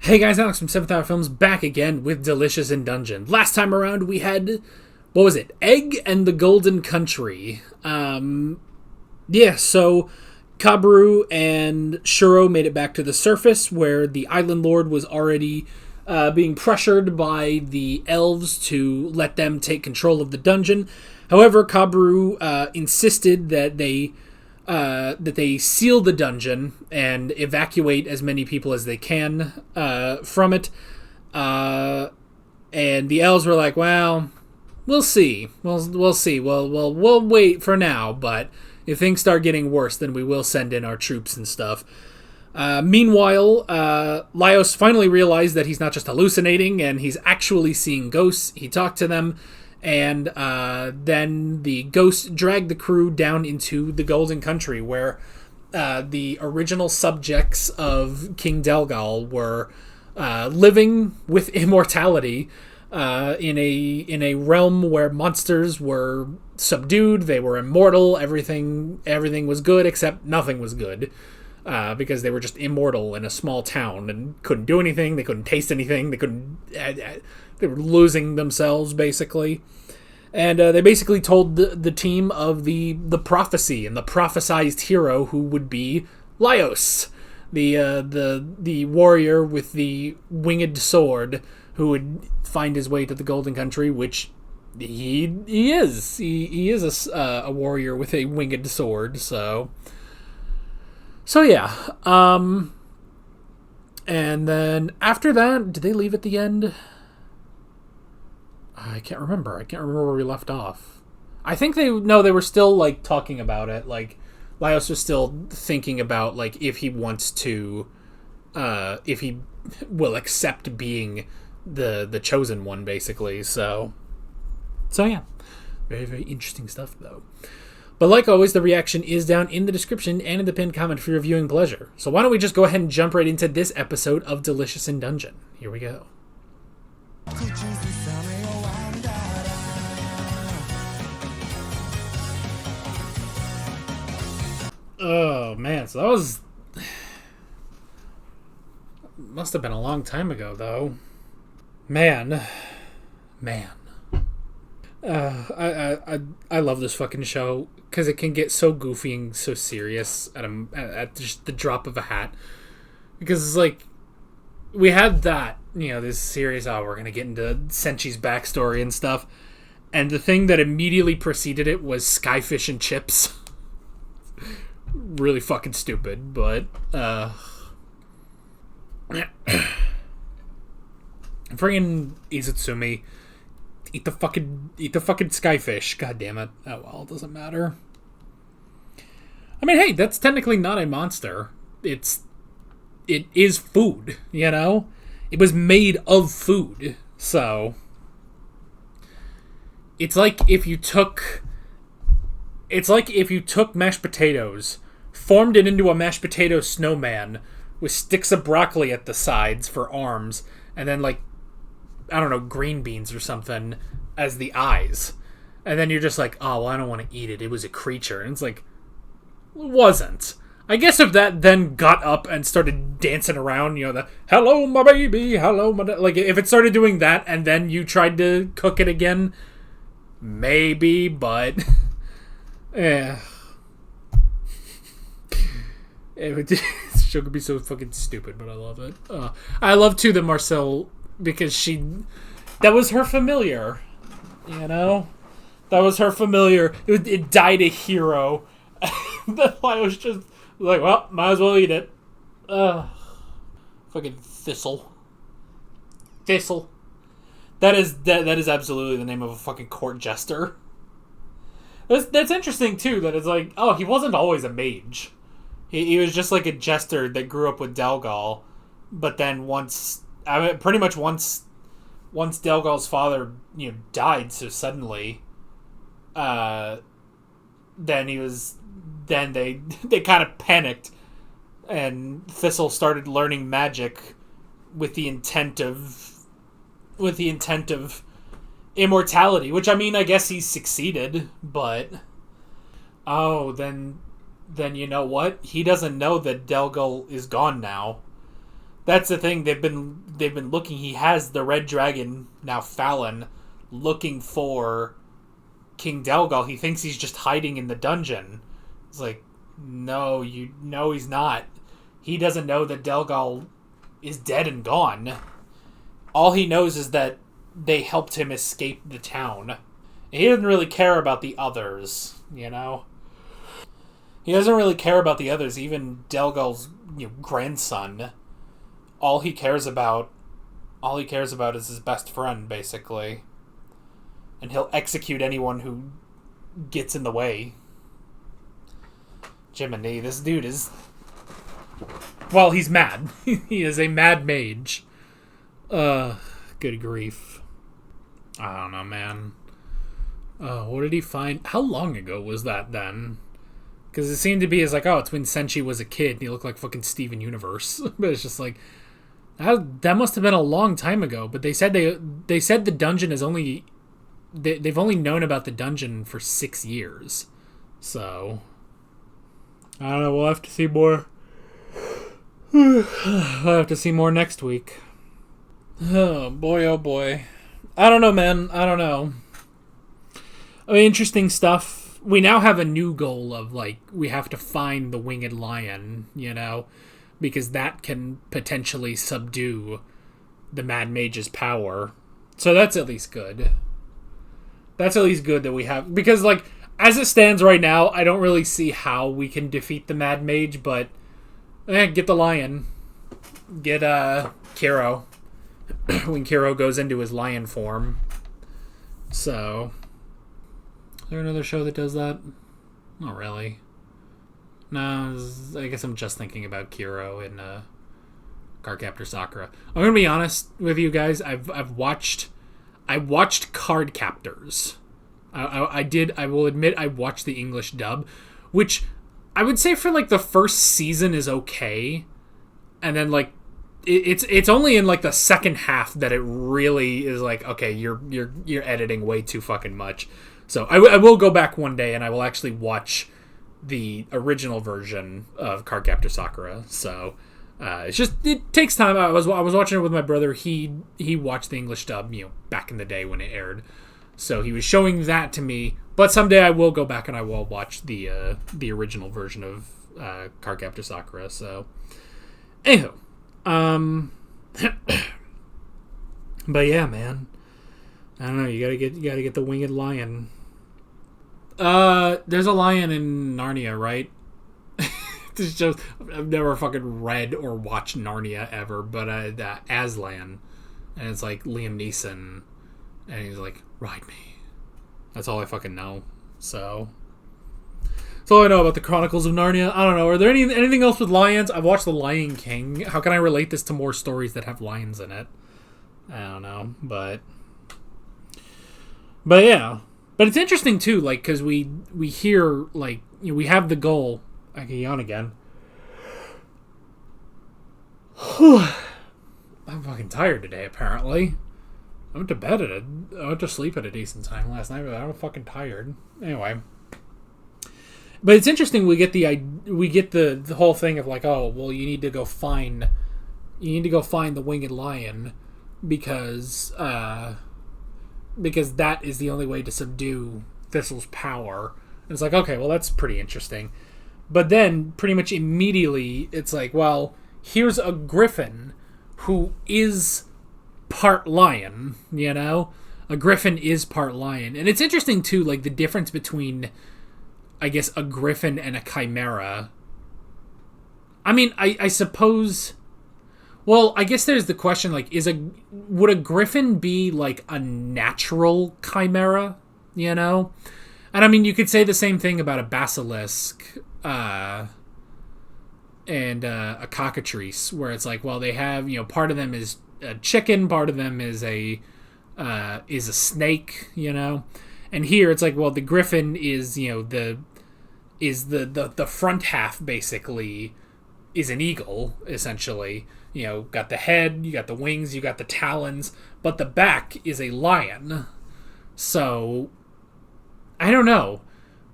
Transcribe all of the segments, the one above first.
Hey guys, Alex from 7th Hour Films back again with Delicious in Dungeon. Last time around we had, what was it? Egg and the Golden Country. So Kabru and Shuro made it back to the surface where the Island Lord was already being pressured by the elves to let them take control of the dungeon. However, Kabru insisted that they seal the dungeon and evacuate as many people as they can from it. And the elves were like, well, we'll see. We'll see. We'll wait for now, but if things start getting worse, then we will send in our troops and stuff. Meanwhile, Laios finally realized that he's not just hallucinating and he's actually seeing ghosts. He talked to them. And then the ghosts dragged the crew down into the Golden Country, where the original subjects of King Delgal were living with immortality in a realm where monsters were subdued. They were immortal. Everything was good, except nothing was good, because they were just immortal in a small town and couldn't do anything. They couldn't taste anything. They were losing themselves, basically. And they basically told the team of the prophecy and the prophesized hero, who would be Laios, the warrior with the winged sword, who would find his way to the Golden Country, which he is. He is a warrior with a winged sword, so yeah. And then after that, did they leave at the end? I can't remember where we left off. I think they were still, like, talking about it. Like, Laios was still thinking about, like, if he wants to, if he will accept being the chosen one, basically. So yeah. Very, very interesting stuff, though. But like always, the reaction is down in the description and in the pinned comment for your viewing pleasure. So why don't we just go ahead and jump right into this episode of Delicious in Dungeon. Here we go. Oh, man. So that was... must have been a long time ago, though. Man. I love this fucking show because it can get so goofy and so serious at just the drop of a hat. Because it's like, we had that, this series, we're going to get into Senchi's backstory and stuff. And the thing that immediately preceded it was Skyfish and Chips. Really fucking stupid, but friggin' Izutsumi, eat the fucking skyfish. God damn it. Oh well, it doesn't matter. I mean, hey, that's technically not a monster. It is food, It was made of food, so it's like if you took mashed potatoes, formed it into a mashed potato snowman with sticks of broccoli at the sides for arms, and then, like, I don't know, green beans or something as the eyes. And then you're just like, oh, well, I don't want to eat it. It was a creature. And it's like, it wasn't. I guess if that then got up and started dancing around, the, hello, my baby, hello, my... Like, if it started doing that and then you tried to cook it again, maybe, but... yeah. This show could be so fucking stupid, but I love it. I love, too, that Marcel, because that was her familiar, That was her familiar. It died a hero. That I was just like, well, might as well eat it. Fucking Thistle. That is absolutely the name of a fucking court jester. That's interesting, too, that it's like, oh, he wasn't always a mage. He was just like a jester that grew up with Delgal, but then pretty much once Delgal's father, died so suddenly, then they kind of panicked, and Thistle started learning magic with the intent of immortality, which, I mean, I guess he succeeded, but then you know what? He doesn't know that Delgal is gone now. That's the thing. They've been looking. He has the red dragon now, Fallon, looking for King Delgal. He thinks he's just hiding in the dungeon. It's like, no, he's not. He doesn't know that Delgal is dead and gone. All he knows is that they helped him escape the town. He doesn't really care about the others, you know? He doesn't really care about the others, even Delgal's grandson. All he cares about is his best friend, basically. And he'll execute anyone who gets in the way. Jiminy, this dude is... Well, he's mad. He is a mad mage. Good grief. I don't know, man. What did he find? How long ago was that then? Because it seemed to be as like, oh, it's when Senshi was a kid and he looked like fucking Steven Universe. But it's just like, that must have been a long time ago. But they said the dungeon is only... They've only known about the dungeon for 6 years. So... I don't know, we'll have to see more. We'll have to see more next week. Oh boy. I don't know, man. I don't know. I mean, interesting stuff. We now have a new goal of, like, we have to find the winged lion, because that can potentially subdue the Mad Mage's power. So that's at least good. That's at least good that we have... Because, like, as it stands right now, I don't really see how we can defeat the Mad Mage, but... get the lion. Get, Kiro. When Kiro goes into his lion form. So... Is there another show that does that? Not really. No, I guess I'm just thinking about Kiro in Cardcaptor Sakura. I'm gonna be honest with you guys. I watched Cardcaptors. I will admit I watched the English dub, which I would say for like the first season is okay, and then like it's only in like the second half that it really is like, okay, you're editing way too fucking much. So I will go back one day and I will actually watch the original version of Cardcaptor Sakura. So it takes time. I was watching it with my brother. He watched the English dub, back in the day when it aired. So he was showing that to me. But someday I will go back and I will watch the original version of Cardcaptor Sakura. So anywho, but yeah, man. I don't know. You gotta get the winged lion. There's a lion in Narnia, right? It's just I've never fucking read or watched Narnia ever, but Aslan, and it's like Liam Neeson, and he's like, ride me. That's all I fucking know. So that's all I know about the Chronicles of Narnia. I don't know. Are there anything else with lions? I've watched The Lion King. How can I relate this to more stories that have lions in it? I don't know, but yeah. But it's interesting too, like, because we hear, like, we have the goal. I can yawn again. I'm fucking tired today, apparently. I went to sleep at a decent time last night, but I'm fucking tired. Anyway. But it's interesting, we get the whole thing of like, oh, well, you need to go find the winged lion because that is the only way to subdue Thistle's power. And it's like, okay, well, that's pretty interesting. But then, pretty much immediately, it's like, well, here's a Griffin who is part lion, A Griffin is part lion. And it's interesting, too, like, the difference between, I guess, a Griffin and a Chimera. I mean, I suppose... Well, I guess there's the question, like, would a Griffin be, like, a natural Chimera, And, I mean, you could say the same thing about a Basilisk, and a Cockatrice, where it's like, well, they have, part of them is a chicken, part of them is a snake, And here, it's like, well, the Griffin is, the front half, basically, is an eagle, essentially. Got the head, you got the wings, you got the talons, but the back is a lion. So, I don't know.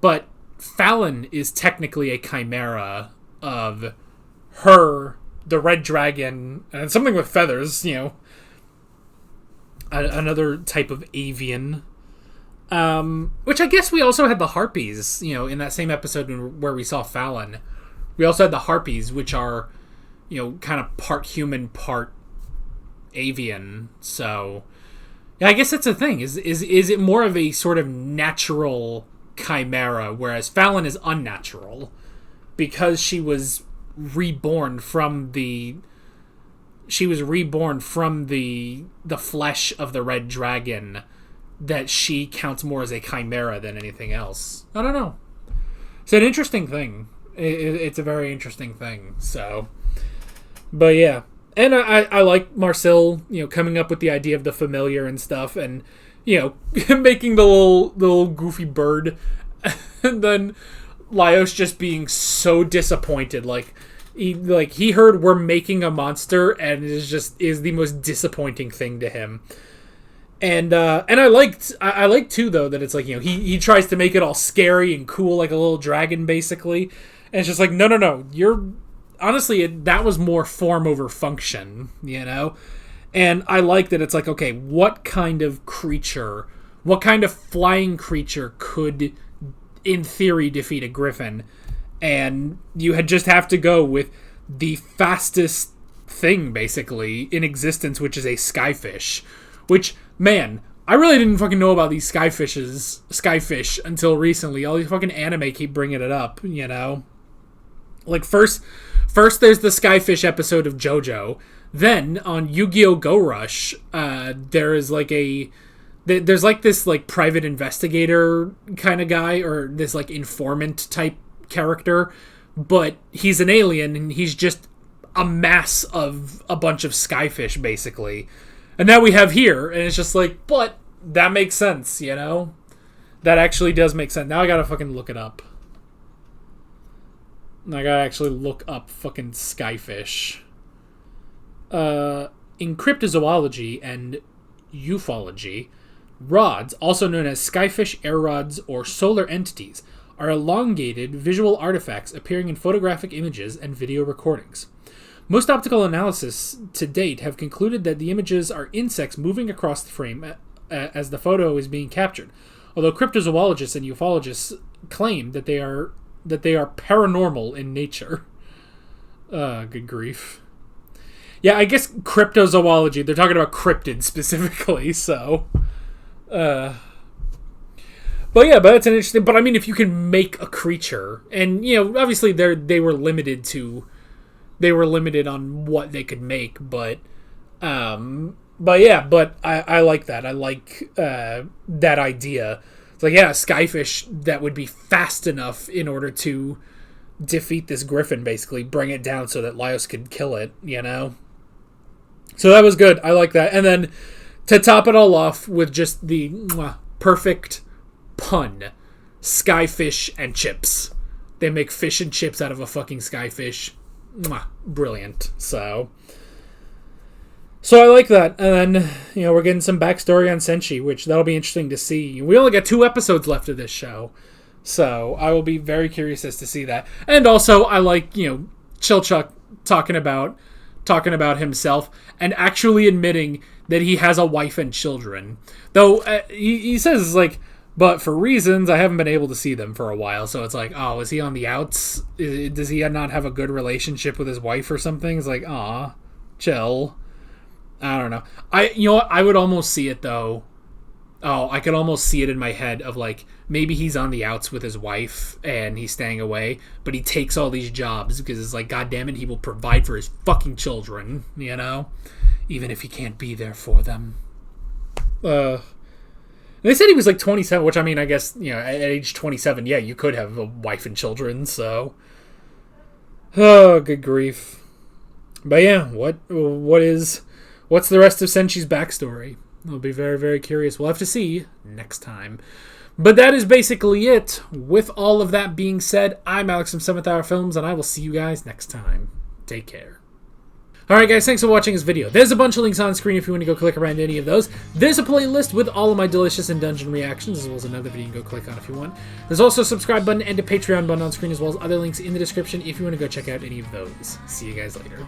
But Fallon is technically a chimera of her the red dragon, and something with feathers, another type of avian. Which I guess we also had the harpies, in that same episode where we saw Fallon. We also had the harpies, which are, kind of part human, part avian. So, yeah, I guess that's the thing. Is it more of a sort of natural chimera, whereas Fallon is unnatural because she was reborn from the flesh of the red dragon, that she counts more as a chimera than anything else. I don't know. It's an interesting thing. It's a very interesting thing. So, but yeah. And I like Marcel, coming up with the idea of the familiar and stuff, and, making the little goofy bird, and then Laios just being so disappointed. He heard we're making a monster, and it is the most disappointing thing to him. And I liked too, though, that it's he tries to make it all scary and cool, like a little dragon, basically. And it's just no, honestly, that was more form over function, And I like that it's okay, what kind of flying creature could, in theory, defeat a griffin? And you just have to go with the fastest thing, basically, in existence, which is a skyfish. Which, man, I really didn't fucking know about these skyfish until recently. All these fucking anime keep bringing it up, First there's the skyfish episode of JoJo. Then, on Yu-Gi-Oh! Go Rush, there's this private investigator kind of guy, or this informant type character, but he's an alien, and he's just a mass of a bunch of skyfish, basically. And now we have here, and it's just but that makes sense, That actually does make sense. Now I gotta fucking look it up. I gotta actually look up fucking skyfish. In cryptozoology and ufology, rods, also known as skyfish, air rods, or solar entities, are elongated visual artifacts appearing in photographic images and video recordings. Most optical analysis to date have concluded that the images are insects moving across the frame as the photo is being captured, although cryptozoologists and ufologists claim that they are paranormal in nature. Good grief. Yeah, I guess cryptozoology, they're talking about cryptids specifically, so... But it's an interesting... But I mean, if you can make a creature, and, obviously they were limited on what they could make, but I like that. I like that idea. It's a skyfish that would be fast enough in order to defeat this griffin, basically bring it down so that Laios could kill it, So that was good. I like that. And then to top it all off with just the perfect pun, skyfish and chips. They make fish and chips out of a fucking skyfish. Brilliant. So I like that. And then, we're getting some backstory on Senshi, which that'll be interesting to see. We only got 2 episodes left of this show, so I will be very curious as to see that. And also, I like, Chilchuck talking about himself and actually admitting that he has a wife and children. Though, he says, but for reasons, I haven't been able to see them for a while. So it's is he on the outs? Does he not have a good relationship with his wife or something? It's aw, chill. I don't know. I would almost see it, though. Oh, I could almost see it in my head of, maybe he's on the outs with his wife and he's staying away, but he takes all these jobs because it's God damn it, he will provide for his fucking children, even if he can't be there for them. They said he was 27, which, I mean, I guess, at age 27, yeah, you could have a wife and children, so... Oh, good grief. But yeah, what's the rest of Senshi's backstory? I'll be very, very curious. We'll have to see next time. But that is basically it. With all of that being said, I'm Alex from 7th Hour Films, and I will see you guys next time. Take care. Alright guys, thanks for watching this video. There's a bunch of links on screen if you want to go click around any of those. There's a playlist with all of my delicious and dungeon reactions, as well as another video you can go click on if you want. There's also a subscribe button and a Patreon button on screen, as well as other links in the description if you want to go check out any of those. See you guys later.